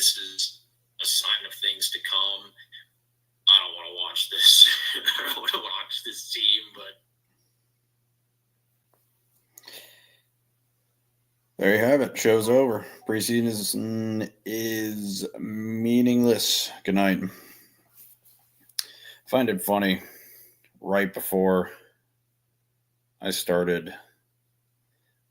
this is a sign of things to come. I don't want to watch this. I don't want to watch this team, but there you have it. Show's over. Preseason is meaningless. Good night. I find it funny. Right before I started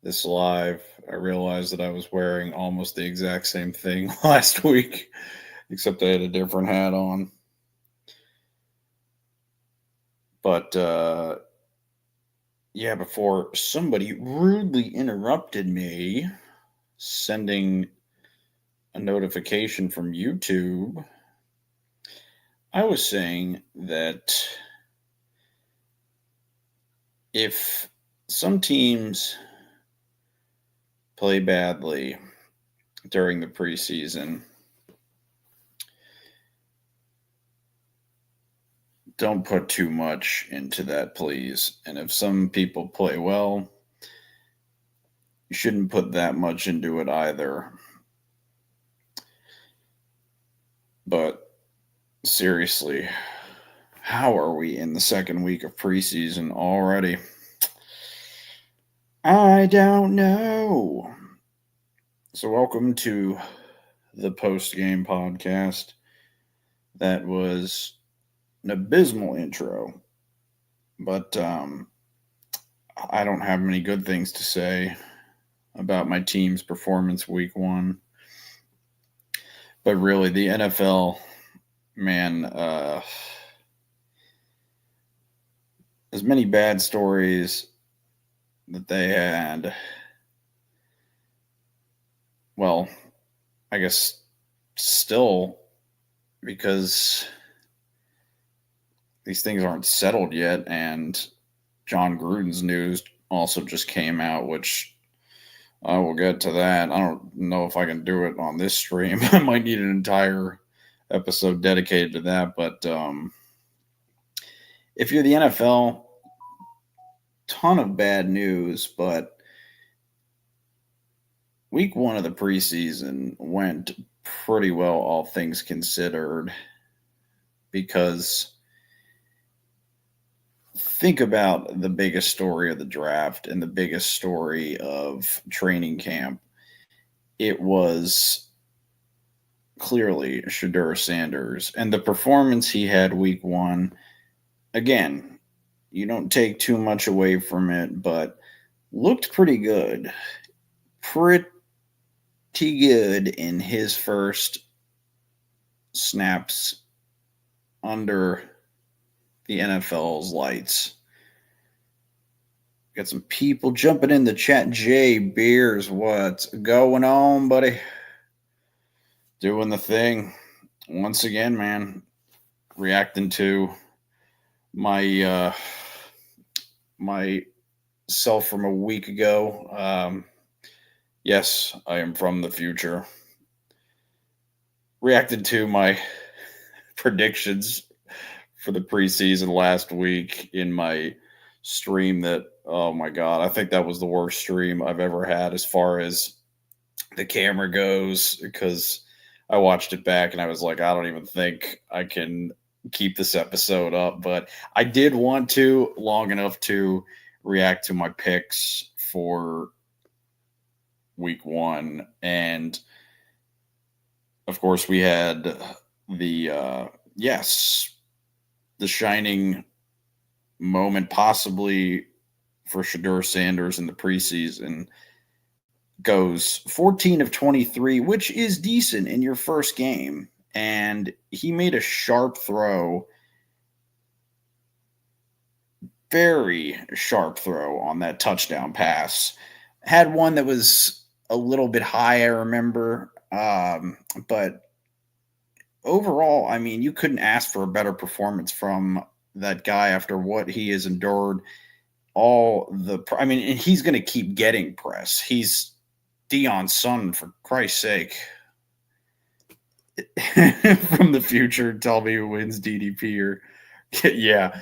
this live, I realized that I was wearing almost the exact same thing last week, except I had a different hat on. But, yeah, before somebody rudely interrupted me, sending a notification from YouTube, I was saying that if some teams play badly during the preseason, don't put too much into that, please. And if some people play well, you shouldn't put that much into it either. But seriously, how are we in the second week of preseason already? I don't know. So welcome to the POSTGAME podcast. That was an abysmal intro, but I don't have many good things to say about my team's performance week one. But really, the NFL, man, as many bad stories that they had, well, I guess still, because these things aren't settled yet, and John Gruden's news also just came out, which I will get to that. I don't know if I can do it on this stream. I might need an entire episode dedicated to that, but if you're the NFL, ton of bad news, but week one of the preseason went pretty well, all things considered, because think about the biggest story of the draft and the biggest story of training camp. It was clearly Shedeur Sanders, and the performance he had week one, again, you don't take too much away from it, but looked pretty good. Pretty good in his first snaps under the NFL's lights. Got some people jumping in the chat. Jay Beers, what's going on, buddy? Doing the thing. Once again, man, reacting to my myself from a week ago. Yes, I am from the future. Reacted to my predictions for the preseason last week in my stream that, oh my God, I think that was the worst stream I've ever had as far as the camera goes, because I watched it back and I was like, I don't even think I can keep this episode up. But I did want to long enough to react to my picks for week one. And of course we had the shining moment possibly for Shedeur Sanders in the preseason. Goes 14 of 23, which is decent in your first game. And he made a sharp throw, very sharp throw on that touchdown pass. Had one that was a little bit high, I remember. But overall, I mean, you couldn't ask for a better performance from that guy after what he has endured. And he's going to keep getting press. He's Deion's son, for Christ's sake. From the future, tell me who wins DDP or yeah.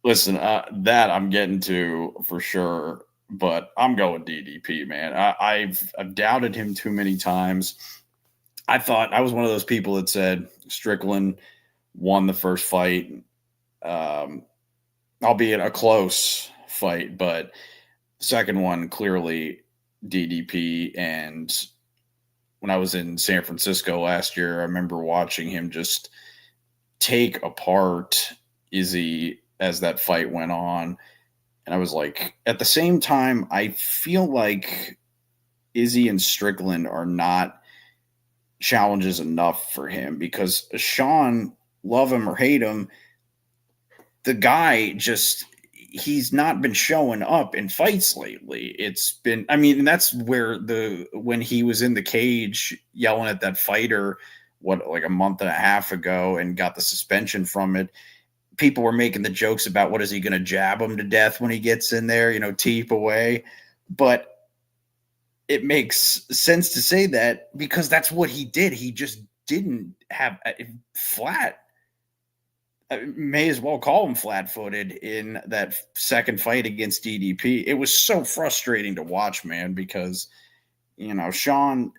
Listen, that I'm getting to for sure, but I'm going DDP, man. I've doubted him too many times. I thought I was one of those people that said Strickland won the first fight, um, albeit a close fight, but second one clearly DDP. And when I was in San Francisco last year, I remember watching him just take apart Izzy as that fight went on. And I was like, at the same time, I feel like Izzy and Strickland are not challenges enough for him because Sean, love him or hate him, the guy just he's not been showing up in fights lately. It's been, I mean, and that's where when he was in the cage yelling at that fighter, what, like a month and a half ago, and got the suspension from it, people were making the jokes about what is he going to jab him to death when he gets in there, teep away. But it makes sense to say that because that's what he did. He just didn't have flat. I may as well call him flat-footed in that second fight against DDP. It was so frustrating to watch, man, because Sean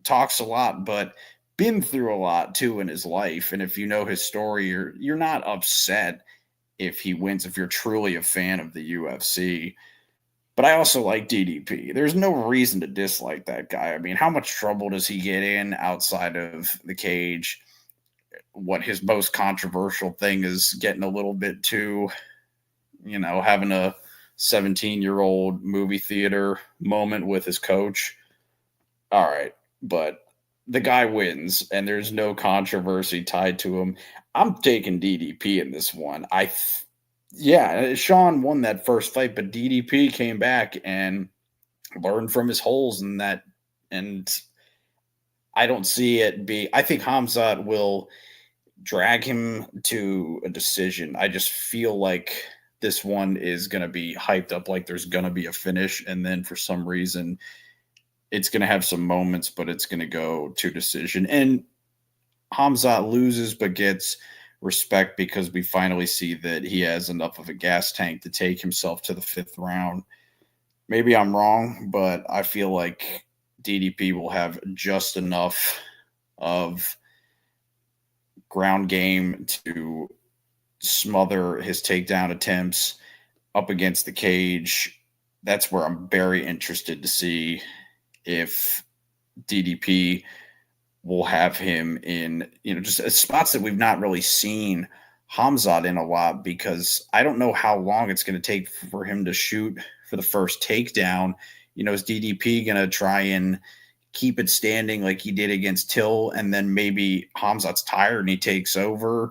talks a lot, but been through a lot too in his life. And if you know his story, you're not upset if he wins, if you're truly a fan of the UFC. But I also like DDP. There's no reason to dislike that guy. I mean, how much trouble does he get in outside of the cage? What his most controversial thing is getting a little bit too, having a 17-year-old movie theater moment with his coach. All right. But the guy wins and there's no controversy tied to him. I'm taking DDP in this one. Sean won that first fight, but DDP came back and learned from his holes in that. And I don't see it be, I think Hamzat will drag him to a decision. I just feel like this one is going to be hyped up like there's going to be a finish. And then for some reason, it's going to have some moments, but it's going to go to decision. And Hamzat loses, but gets respect because we finally see that he has enough of a gas tank to take himself to the fifth round. Maybe I'm wrong, but I feel like DDP will have just enough of ground game to smother his takedown attempts up against the cage. That's where I'm very interested to see if DDP will have him in, just spots that we've not really seen Hamzat in a lot, because I don't know how long it's going to take for him to shoot for the first takedown. Is DDP going to try and keep it standing like he did against Till, and then maybe Hamzat's tired and he takes over?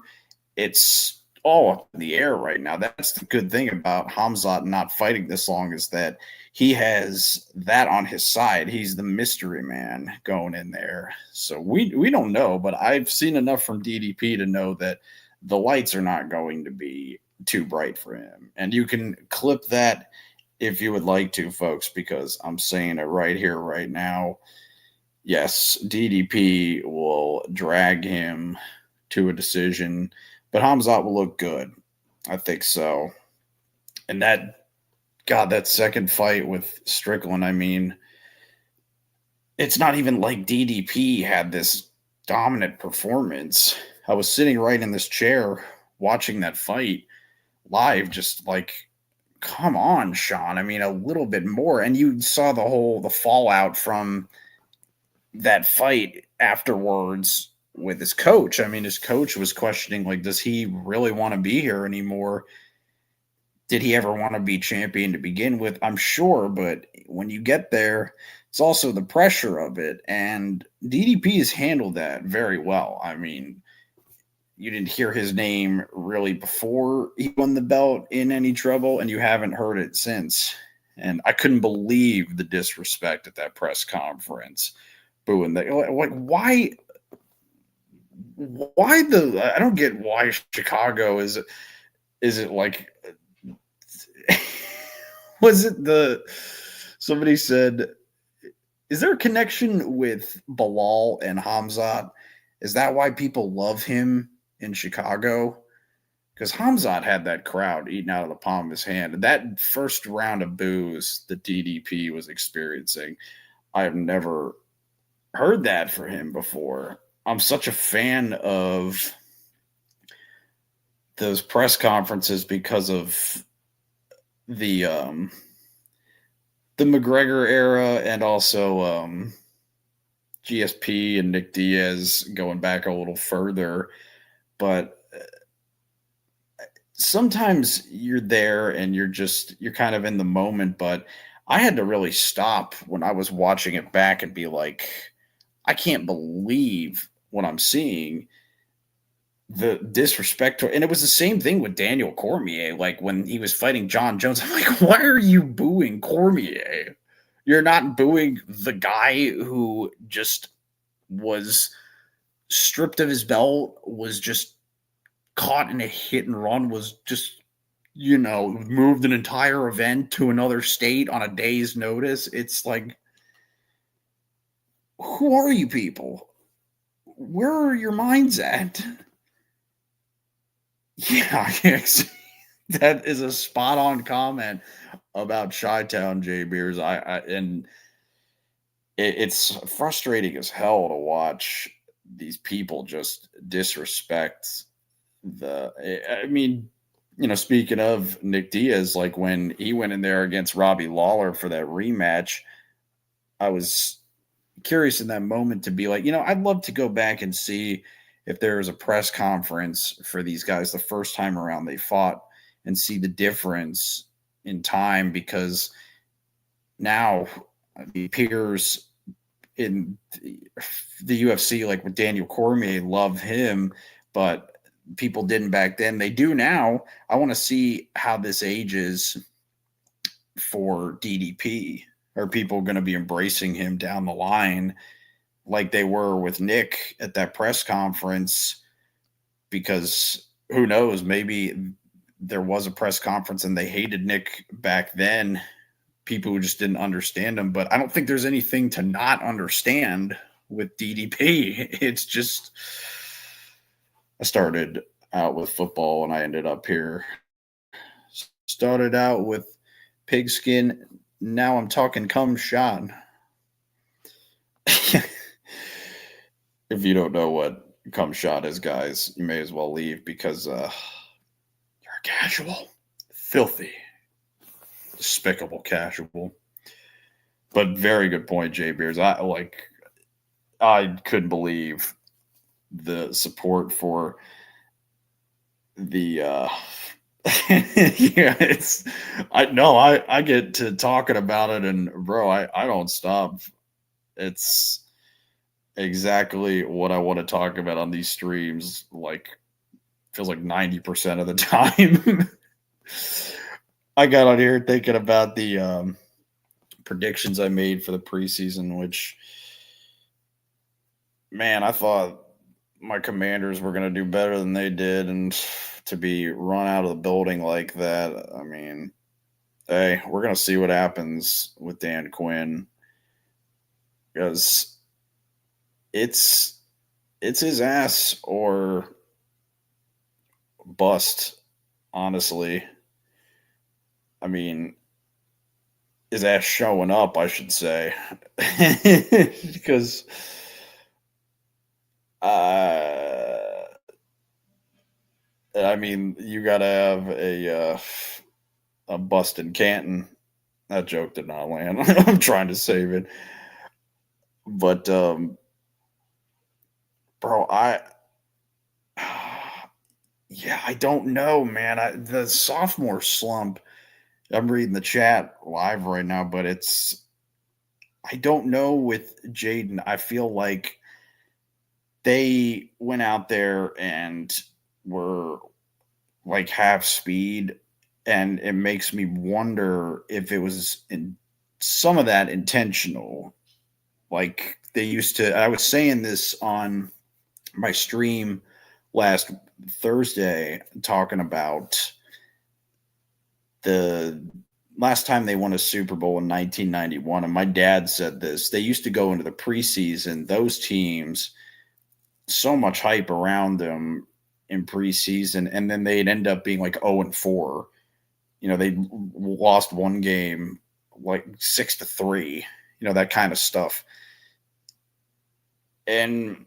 It's all up in the air right now. That's the good thing about Hamzat not fighting this long, is that he has that on his side. He's the mystery man going in there. So we don't know, but I've seen enough from DDP to know that the lights are not going to be too bright for him. And you can clip that if you would like to, folks, because I'm saying it right here, right now. Yes, DDP will drag him to a decision, but Hamzat will look good. I think so. And that second fight with Strickland, I mean, it's not even like DDP had this dominant performance. I was sitting right in this chair watching that fight live, just like, come on, Sean. I mean, a little bit more. And you saw the fallout from that fight afterwards with his coach. I mean, his coach was questioning, like, does he really want to be here anymore? Did he ever want to be champion to begin with? I'm sure, but when you get there, it's also the pressure of it. And DDP has handled that very well. I mean, you didn't hear his name really before he won the belt in any trouble, and you haven't heard it since. And I couldn't believe the disrespect at that press conference. Booing that. Like, why I don't get why Chicago is it like, was it somebody said, is there a connection with Bilal and Hamzat? Is that why people love him in Chicago? Because Hamzat had that crowd eating out of the palm of his hand. And that first round of boos that DDP was experiencing, I have never heard that for him before. I'm such a fan of those press conferences because of the the McGregor era and also GSP and Nick Diaz going back a little further. But sometimes you're there and you're kind of in the moment. But I had to really stop when I was watching it back and be like, I can't believe what I'm seeing. The disrespect and it was the same thing with Daniel Cormier. Like when he was fighting John Jones, I'm like, why are you booing Cormier? You're not booing the guy who just was stripped of his belt, was just caught in a hit and run, was just, moved an entire event to another state on a day's notice. It's like, who are you people? Where are your minds at? Yeah, that is a spot on comment about Chi-Town, J Beers. It's frustrating as hell to watch these people just disrespect I mean, speaking of Nick Diaz, like when he went in there against Robbie Lawler for that rematch, I was curious in that moment to be like, I'd love to go back and see if there was a press conference for these guys the first time around they fought and see the difference in time, because now the peers in the UFC, like with Daniel Cormier, love him, but people didn't back then. They do now. I want to see how this ages for DDP. Are people going to be embracing him down the line like they were with Nick at that press conference? Because who knows, maybe there was a press conference and they hated Nick back then, people who just didn't understand him. But I don't think there's anything to not understand with DDP. It's just, I started out with football and I ended up here. Started out with pigskin. Now I'm talking cum shot. If you don't know what cum shot is, guys, you may as well leave, because you're casual, filthy, despicable casual. But very good point, Jay Beers. I couldn't believe the support for the yeah, I get to talking about it, and bro, I don't stop. It's exactly what I want to talk about on these streams. Like, feels like 90% of the time. I got on here thinking about the predictions I made for the preseason, which, man, I thought my Commanders were going to do better than they did, and to be run out of the building like that, I mean, hey, we're going to see what happens with Dan Quinn, because it's his ass or bust, honestly. I mean, his ass showing up, I should say, because I mean, you got to have a bust in Canton. That joke did not land. I'm trying to save it, but bro, yeah, I don't know, man. The sophomore slump. I'm reading the chat live right now, but I don't know with Jaden. I feel like they went out there and were like half speed, and it makes me wonder if it was in some of that intentional. Like they used to, I was saying this on my stream last Thursday, talking about the last time they won a Super Bowl in 1991. And my dad said this: they used to go into the preseason, those teams, so much hype around them in preseason, and then they'd end up being like 0-4. They lost one game like 6-3, that kind of stuff. And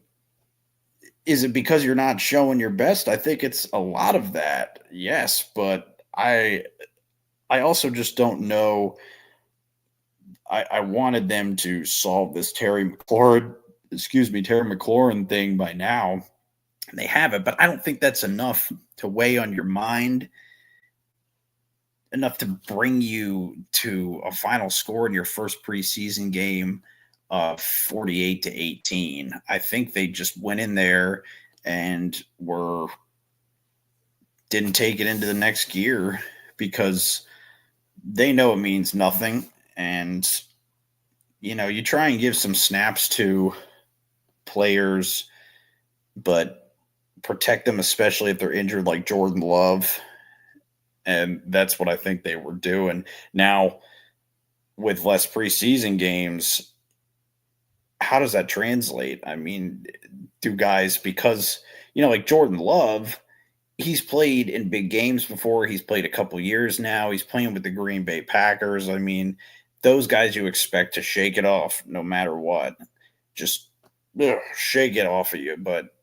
is it because you're not showing your best? I think it's a lot of that. Yes, but I also just don't know. I wanted them to solve this Terry McLaurin thing by now. And they have it, but I don't think that's enough to weigh on your mind, enough to bring you to a final score in your first preseason game of 48-18. I think they just went in there and didn't take it into the next gear because they know it means nothing. And you try and give some snaps to players, but protect them, especially if they're injured, like Jordan Love. And that's what I think they were doing. Now, with less preseason games, how does that translate? I mean, do guys, because, like Jordan Love, he's played in big games before. He's played a couple years now. He's playing with the Green Bay Packers. I mean, those guys you expect to shake it off no matter what. Just shake it off of you. But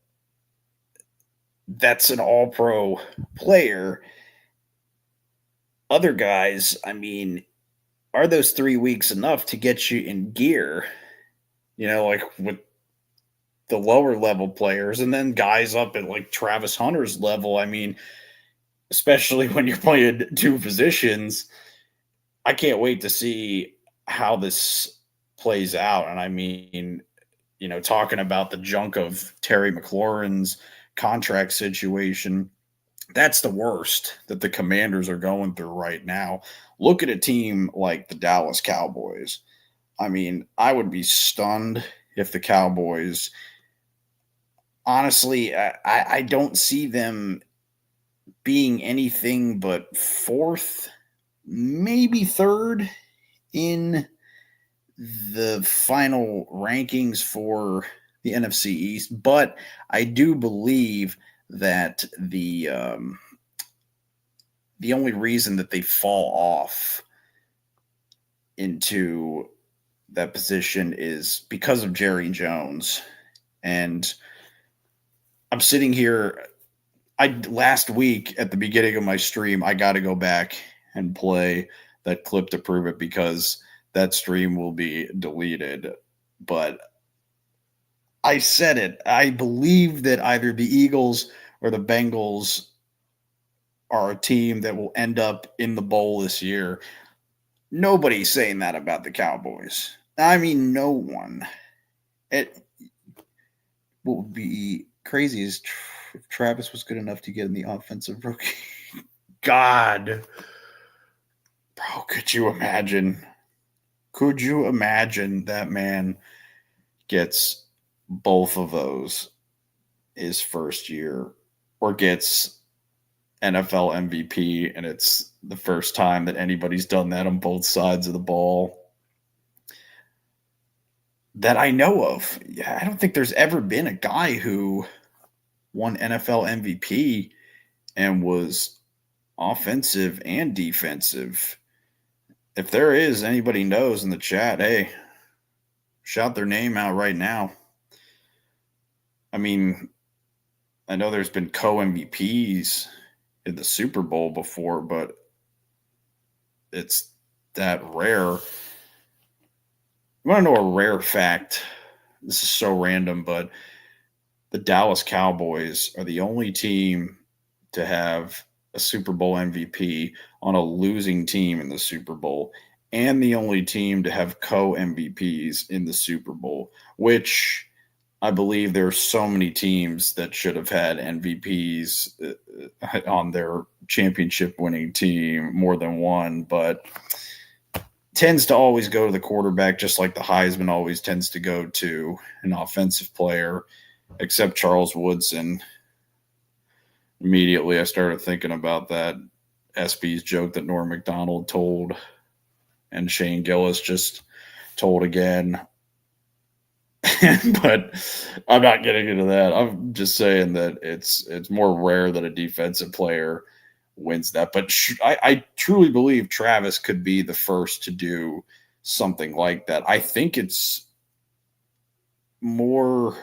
that's an all-pro player. Other guys, I mean, are those 3 weeks enough to get you in gear? Like with the lower level players, and then guys up at like Travis Hunter's level. I mean, especially when you're playing two positions, I can't wait to see how this plays out. And I mean, talking about the junk of Terry McLaurin's contract situation, that's the worst that the Commanders are going through right now. Look at a team like the Dallas Cowboys. I mean, I would be stunned if the Cowboys, honestly, I don't see them being anything but fourth, maybe third in the final rankings for the NFC East. But I do believe that the only reason that they fall off into that position is because of Jerry Jones. And I'm sitting here, last week at the beginning of my stream, I got to go back and play that clip to prove it because that stream will be deleted. But I said it. I believe that either the Eagles or the Bengals are a team that will end up in the bowl this year. Nobody's saying that about the Cowboys. I mean, no one. What would be crazy is if Travis was good enough to get in the offensive rookie. God. Bro, could you imagine? Could you imagine that man gets both of those his first year, or gets NFL MVP, and it's the first time that anybody's done that on both sides of the ball that I know of? Yeah, I don't think there's ever been a guy who won NFL MVP and was offensive and defensive. If there is, anybody knows in the chat, hey, shout their name out right now. I mean, I know there's been co-MVPs in the Super Bowl before, but it's that rare. You want to know a rare fact? This is so random, but the Dallas Cowboys are the only team to have a Super Bowl MVP on a losing team in the Super Bowl, and the only team to have co-MVPs in the Super Bowl, which I believe there are so many teams that should have had MVPs on their championship winning team, more than one, but tends to always go to the quarterback, just like the Heisman always tends to go to an offensive player, except Charles Woodson. Immediately I started thinking about that SB's joke that Norm Macdonald told and Shane Gillis just told again. But I'm not getting into that. I'm just saying that it's more rare that a defensive player wins that. But I truly believe Travis could be the first to do something like that. I think it's more.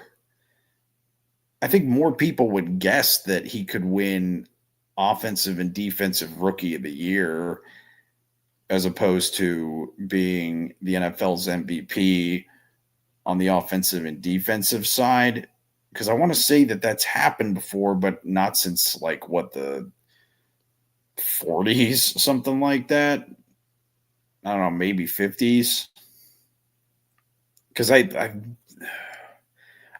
I think more people would guess that he could win offensive and defensive rookie of the year as opposed to being the NFL's MVP on the offensive and defensive side. Because I want to say that that's happened before, but not since like what, the 40s, something like that. I don't know, maybe 50s. Because I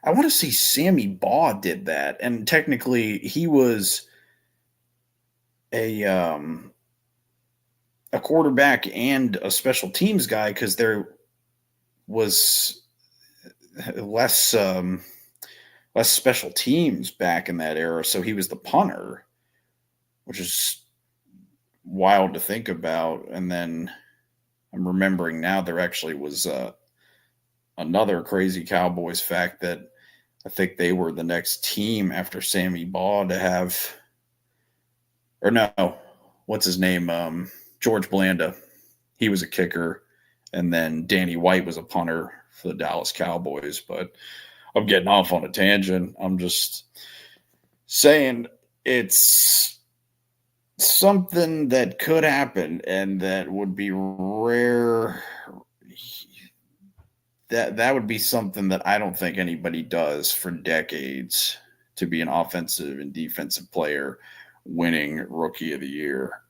want to say Sammy Baugh did that, and technically he was a quarterback and a special teams guy because there was less less special teams back in that era, so he was the punter, which is wild to think about. And then I'm remembering now there actually was another crazy Cowboys fact that I think they were the next team after Sammy Baugh to have, or no, what's his name? George Blanda. He was a kicker. And then Danny White was a punter for the Dallas Cowboys. But I'm getting off on a tangent. I'm just saying it's something that could happen and that would be rare. That would be something that I don't think anybody does for decades, to be an offensive and defensive player winning Rookie of the Year.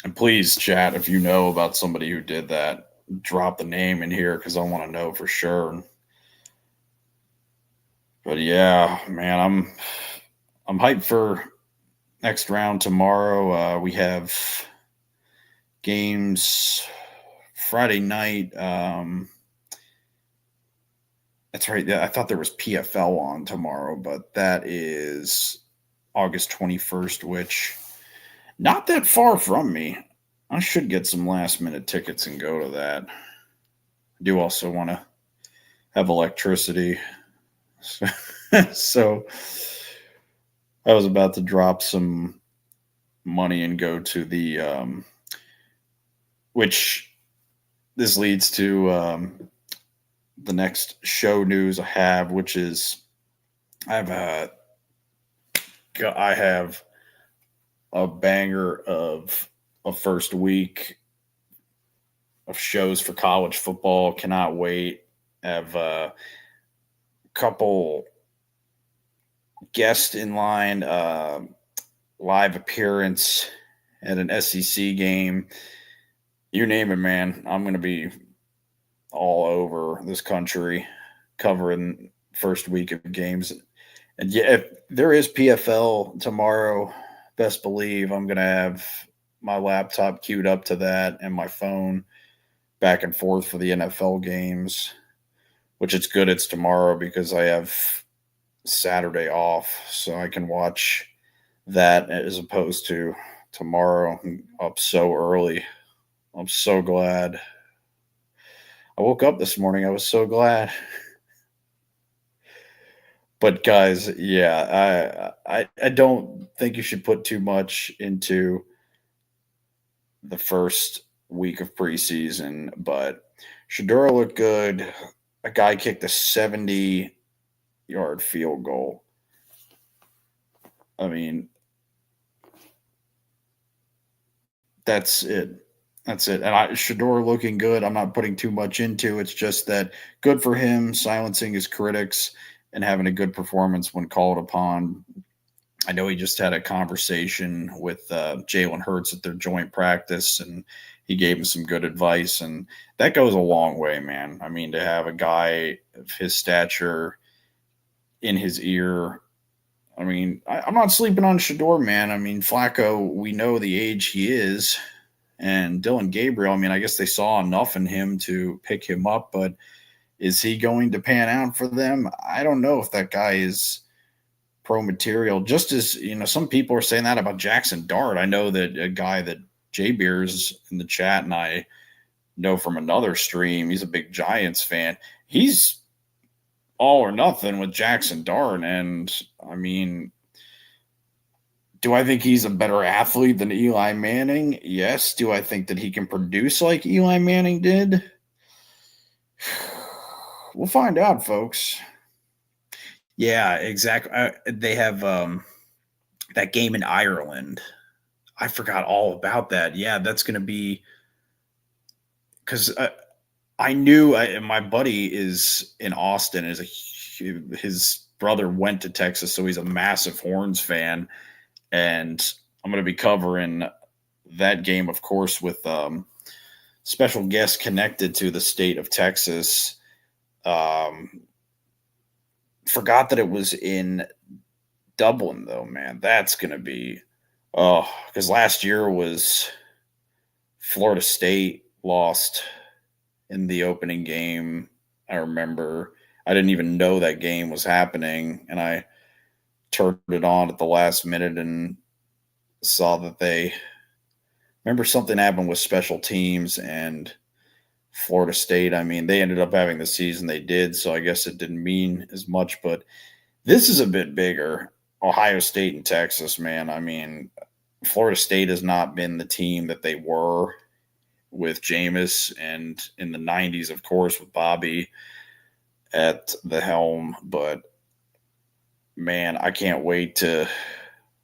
And please, chat, if you know about somebody who did that, drop the name in here because I want to know for sure. But yeah, man, I'm hyped for next round tomorrow. We have games Friday night. That's right. I thought there was PFL on tomorrow, but that is August 21st, which not that far from me. I should get some last minute tickets and go to that. I do also want to have electricity. So I was about to drop some money and go to the, which this leads to the next show news I have, which is I have a banger of a first week of shows for college football. Cannot wait. I have a couple guests in line, live appearance at an SEC game. You name it, man. I'm going to be all over this country covering first week of games. And yeah, if there is PFL tomorrow, best believe I'm going to have my laptop queued up to that and my phone back and forth for the NFL games, which it's good it's tomorrow because I have Saturday off, so I can watch that as opposed to tomorrow. I'm up so early. I'm so glad. I woke up this morning. I was so glad. But guys, yeah, I don't think you should put too much into the first week of preseason, but Shadura looked good. A guy kicked a 70-yard field goal. I mean, that's it. That's it. And Shador looking good. I'm not putting too much into. It's just that good for him, silencing his critics and having a good performance when called upon. I know he just had a conversation with Jalen Hurts at their joint practice, and he gave him some good advice. And that goes a long way, man. I mean, to have a guy of his stature in his ear. I mean, I'm not sleeping on Shador, man. I mean, Flacco, we know the age he is. And Dylan Gabriel, I mean, I guess they saw enough in him to pick him up, but is he going to pan out for them? I don't know if that guy is pro material. Just as, some people are saying that about Jackson Dart. I know that a guy that Jay Beers in the chat and I know from another stream, he's a big Giants fan. He's all or nothing with Jackson Dart. And I mean, do I think he's a better athlete than Eli Manning? Yes. Do I think that he can produce like Eli Manning did? We'll find out, folks. Yeah, exactly. They have that game in Ireland. I forgot all about that. Yeah, that's going to be because I knew my buddy is in Austin. His brother went to Texas, so he's a massive Horns fan, and I'm going to be covering that game, of course, with special guests connected to the state of Texas. Forgot that it was in Dublin, though, man. That's going to be, because last year was Florida State lost in the opening game. I remember I didn't even know that game was happening, and I turned it on at the last minute and saw that remember something happened with special teams and Florida State. I mean, they ended up having the season they did, so I guess it didn't mean as much, but this is a bit bigger. Ohio State and Texas, man. I mean, Florida State has not been the team that they were with Jameis, and in the 90s, of course, with Bobby at the helm. But, man, I can't wait to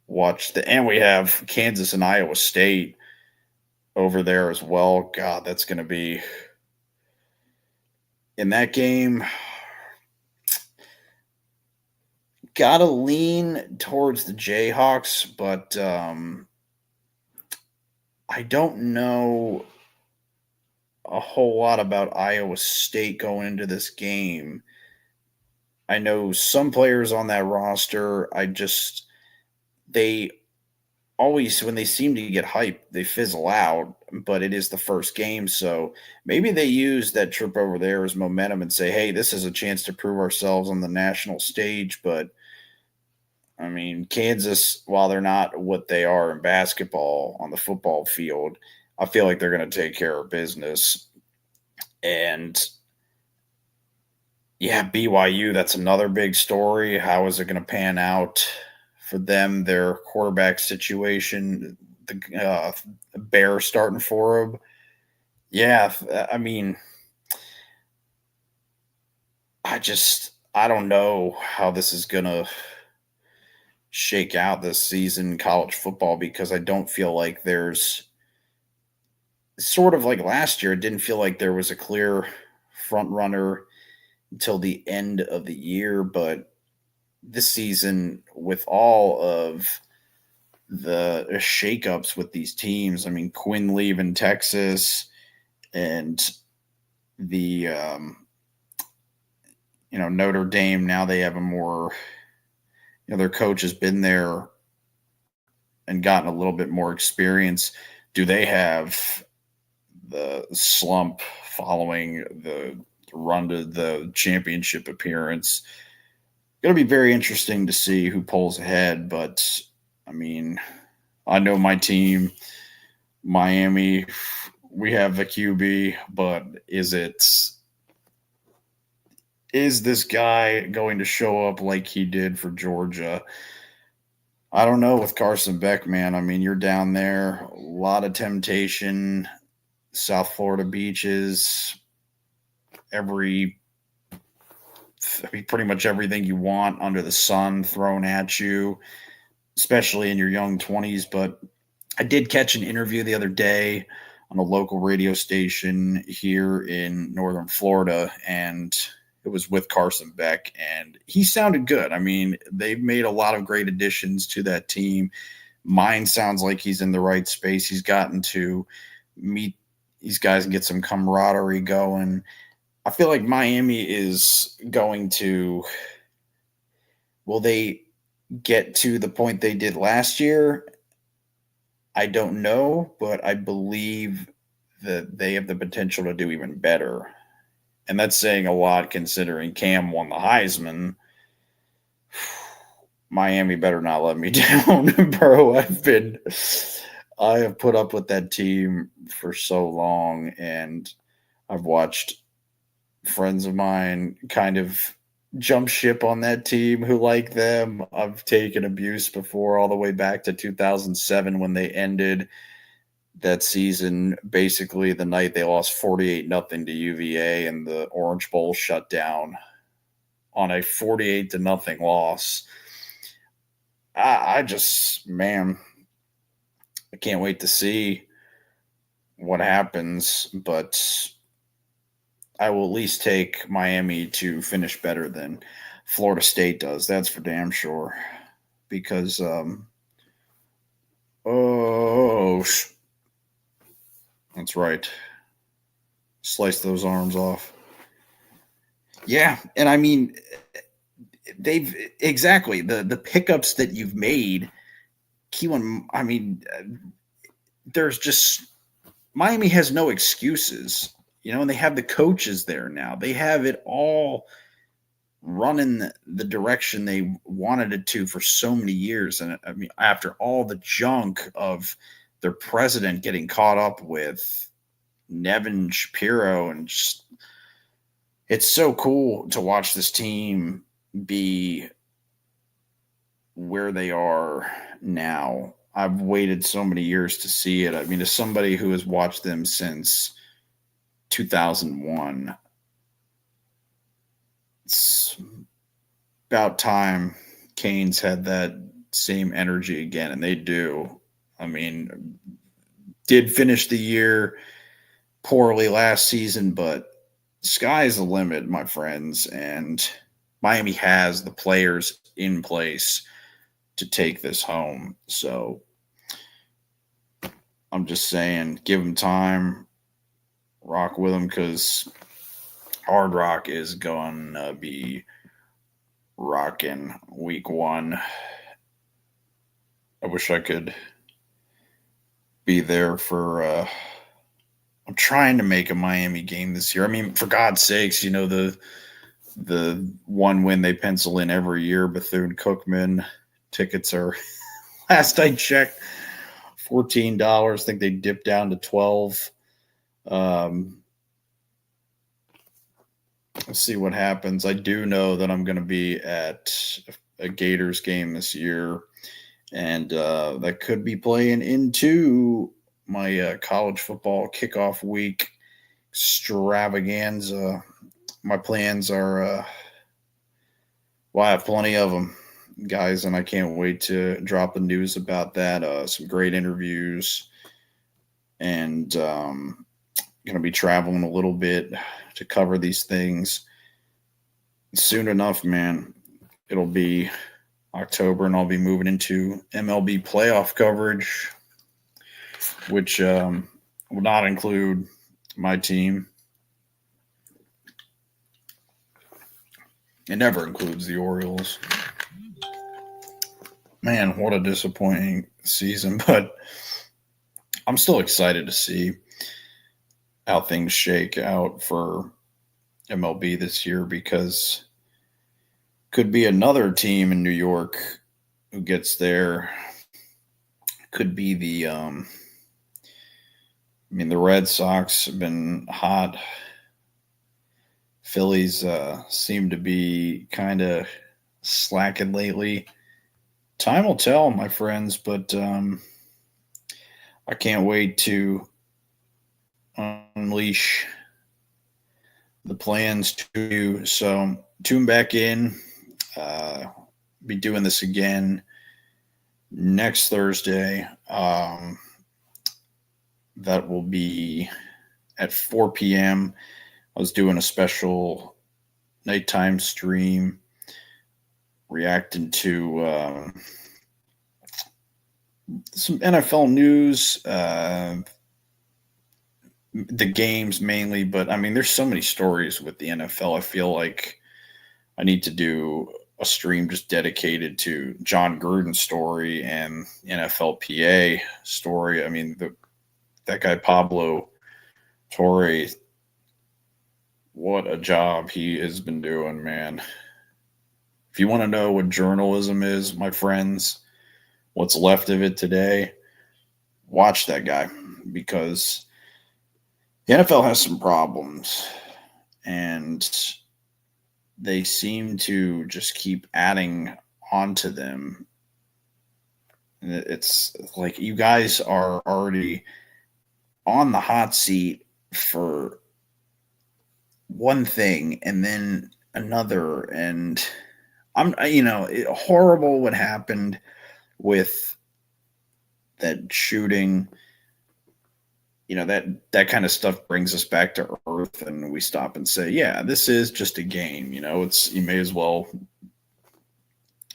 watch and we have Kansas and Iowa State over there as well. God, that's going to be in that game. Gotta lean towards the Jayhawks, but I don't know a whole lot about Iowa State going into this game. I know some players on that roster. They always, when they seem to get hyped, they fizzle out, but it is the first game. So maybe they use that trip over there as momentum and say, hey, this is a chance to prove ourselves on the national stage. But I mean, Kansas, while they're not what they are in basketball on the football field, I feel like they're going to take care of business. And yeah, BYU, that's another big story. How is it going to pan out for them? Their quarterback situation, the Bear starting for them. Yeah, I mean, I don't know how this is going to shake out this season in college football, because I don't feel like there's, sort of like last year, it didn't feel like there was a clear front runner until the end of the year. But this season, with all of the shakeups with these teams, I mean, Quinn leaving Texas and the, Notre Dame, now they have a more, their coach has been there and gotten a little bit more experience. Do they have the slump following the run to the championship appearance? Going to be very interesting to see who pulls ahead. But I mean, I know my team, Miami, we have a QB, but is this guy going to show up like he did for Georgia? I don't know with Carson Beck, man. I mean, you're down there, a lot of temptation, South Florida beaches, pretty much everything you want under the sun thrown at you, especially in your young 20s. But I did catch an interview the other day on a local radio station here in Northern Florida, and it was with Carson Beck, and he sounded good. I mean, they've made a lot of great additions to that team. Mine sounds like he's in the right space. He's gotten to meet these guys and get some camaraderie going. I feel like Miami is going to – will they get to the point they did last year? I don't know, but I believe that they have the potential to do even better. And that's saying a lot considering Cam won the Heisman. Miami better not let me down, bro. I have put up with that team for so long, and I've watched friends of mine kind of jump ship on that team who like them. I've taken abuse before, all the way back to 2007 when they ended that season, basically the night they lost 48-0 to UVA and the Orange Bowl shut down on a 48-0 loss. I just, man, I can't wait to see what happens, but I will at least take Miami to finish better than Florida State does. That's for damn sure. Because, that's right. Slice those arms off. Yeah, and I mean, they've exactly the pickups that you've made. Keelan, I mean, there's just Miami has no excuses, and they have the coaches there now. They have it all running the direction they wanted it to for so many years. And I mean, after all the junk of their president getting caught up with Nevin Shapiro, and just, it's so cool to watch this team be where they are now. I've waited so many years to see it. I mean, as somebody who has watched them since 2001, it's about time Canes had that same energy again, and they do. I mean, did finish the year poorly last season, but sky's the limit, my friends, and Miami has the players in place to take this home. So I'm just saying, give them time, rock with them, because Hard Rock is going to be rocking week 1. I wish I could be there for I'm trying to make a Miami game this year. I mean, for God's sakes, the one win they pencil in every year, Bethune-Cookman tickets are, last I checked, $14. I think they dipped down to $12. Let's see what happens. I do know that I'm going to be at a Gators game this year, and that could be playing into my college football kickoff week extravaganza. My plans are, I have plenty of them, guys, and I can't wait to drop the news about that. Some great interviews, and going to be traveling a little bit to cover these things. Soon enough, man, it'll be October, and I'll be moving into MLB playoff coverage, which will not include my team. It never includes the Orioles. Man, what a disappointing season, but I'm still excited to see how things shake out for MLB this year, because could be another team in New York who gets there. Could be the the Red Sox have been hot. Phillies seem to be kind of slacking lately. Time will tell, my friends, but I can't wait to unleash the plans to you. So tune back in. Be doing this again next Thursday. That will be at 4 p.m. I was doing a special nighttime stream reacting to some NFL news, the games mainly, but I mean, there's so many stories with the NFL. I feel like I need to do a stream just dedicated to John Gruden's story and NFLPA story. I mean, that guy Pablo Torre, what a job he has been doing, man. If you want to know what journalism is, my friends, what's left of it today, watch that guy, because the NFL has some problems, and they seem to just keep adding onto them. It's like, you guys are already on the hot seat for one thing and then another. And horrible what happened with that shooting. That kind of stuff brings us back to earth, and we stop and say, yeah, this is just a game. You may as well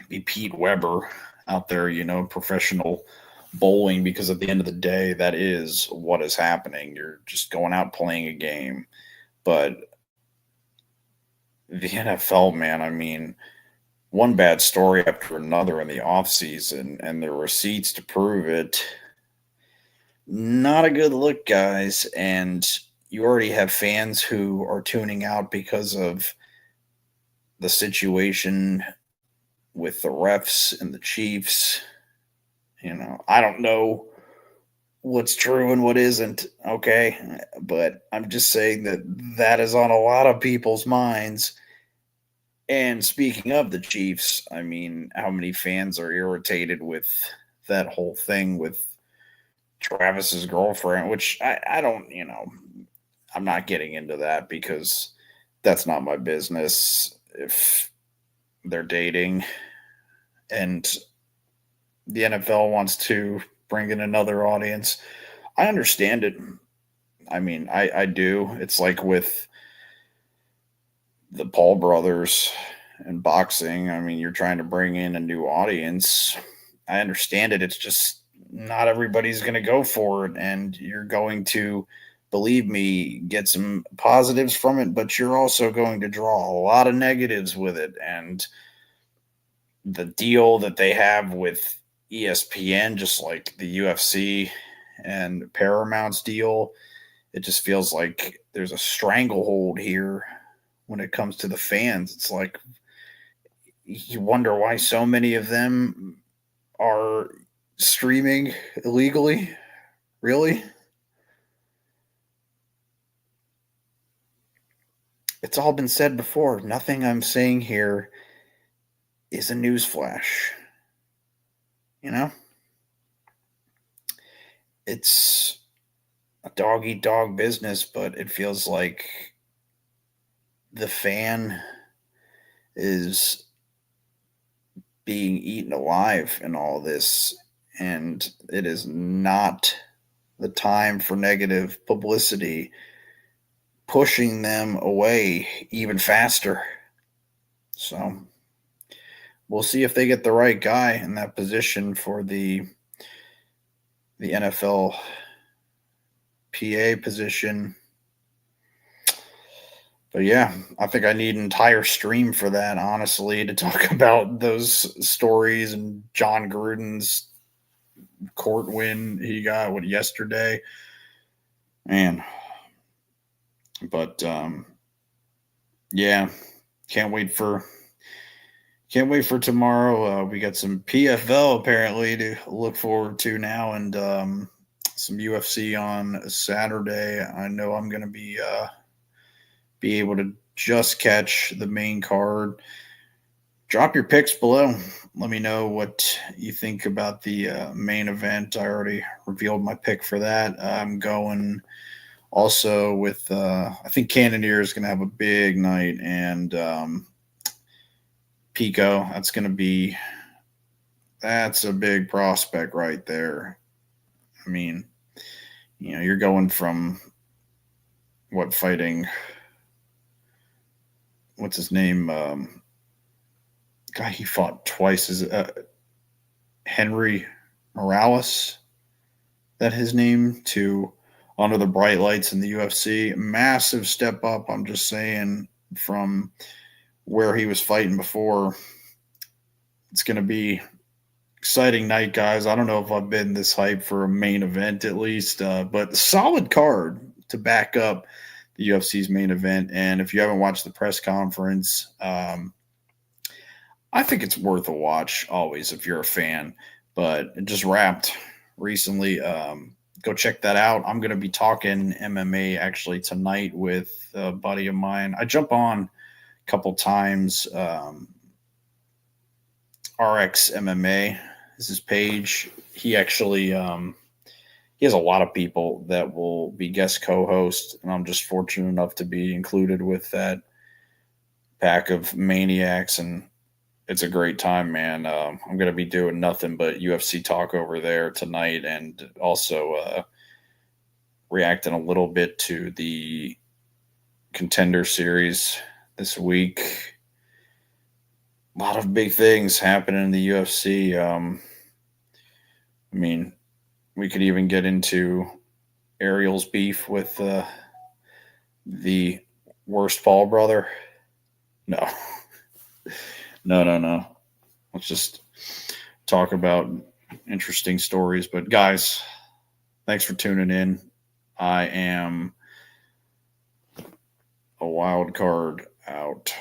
be Pete Weber out there, professional bowling, because at the end of the day, that is what is happening. You're just going out playing a game. But the NFL, man, I mean, one bad story after another in the offseason, and the receipts to prove it. Not a good look, guys. And you already have fans who are tuning out because of the situation with the refs and the Chiefs. I don't know what's true and what isn't, okay? But I'm just saying that is on a lot of people's minds. And speaking of the Chiefs, I mean, how many fans are irritated with that whole thing with Travis's girlfriend, which I don't, I'm not getting into that because that's not my business if they're dating and the NFL wants to bring in another audience. I understand it. I mean, I do. It's like with the Paul brothers and boxing. I mean, you're trying to bring in a new audience. I understand it. It's just not everybody's going to go for it, and you're going to, believe me, get some positives from it, but you're also going to draw a lot of negatives with it. And the deal that they have with ESPN, just like the UFC and Paramount's deal, it just feels like there's a stranglehold here when it comes to the fans. It's like you wonder why so many of them are streaming illegally. Really? It's all been said before. Nothing I'm saying here is a newsflash. It's a dog eat dog business, but it feels like the fan is being eaten alive in all this, and it is not the time for negative publicity pushing them away even faster. So we'll see if they get the right guy in that position for the NFL PA position. But yeah, I think I need an entire stream for that, honestly, to talk about those stories and John Gruden's court win he got yesterday. Man. But yeah, can't wait for tomorrow. We got some PFL apparently to look forward to now, and some UFC on Saturday. I know I'm going to be able to just catch the main card. Drop your picks below. Let me know what you think about the main event. I already revealed my pick for that. I'm going also with I think Cannonier is going to have a big night, and Pico. That's a big prospect right there. I mean, you're going from fighting. What's his name? Guy he fought twice is Henry Morales. That his name, to under the bright lights in the UFC. Massive step up. I'm just saying, from where he was fighting before. It's going to be exciting night, guys. I don't know if I've been this hyped for a main event at least, but solid card to back up the UFC's main event. And if you haven't watched the press conference, I think it's worth a watch always if you're a fan. But it just wrapped recently. Go check that out. I'm going to be talking MMA actually tonight with a buddy of mine. I jump on a couple times. RX MMA is his page. He actually he has a lot of people that will be guest co-hosts, and I'm just fortunate enough to be included with that pack of maniacs, and it's a great time, man. I'm going to be doing nothing but UFC talk over there tonight, and also reacting a little bit to the Contender Series this week. A lot of big things happening in the UFC. I mean, we could even get into Ariel's beef with the worst Paul brother. No, no. Let's just talk about interesting stories. But guys, thanks for tuning in. I am a wild card out.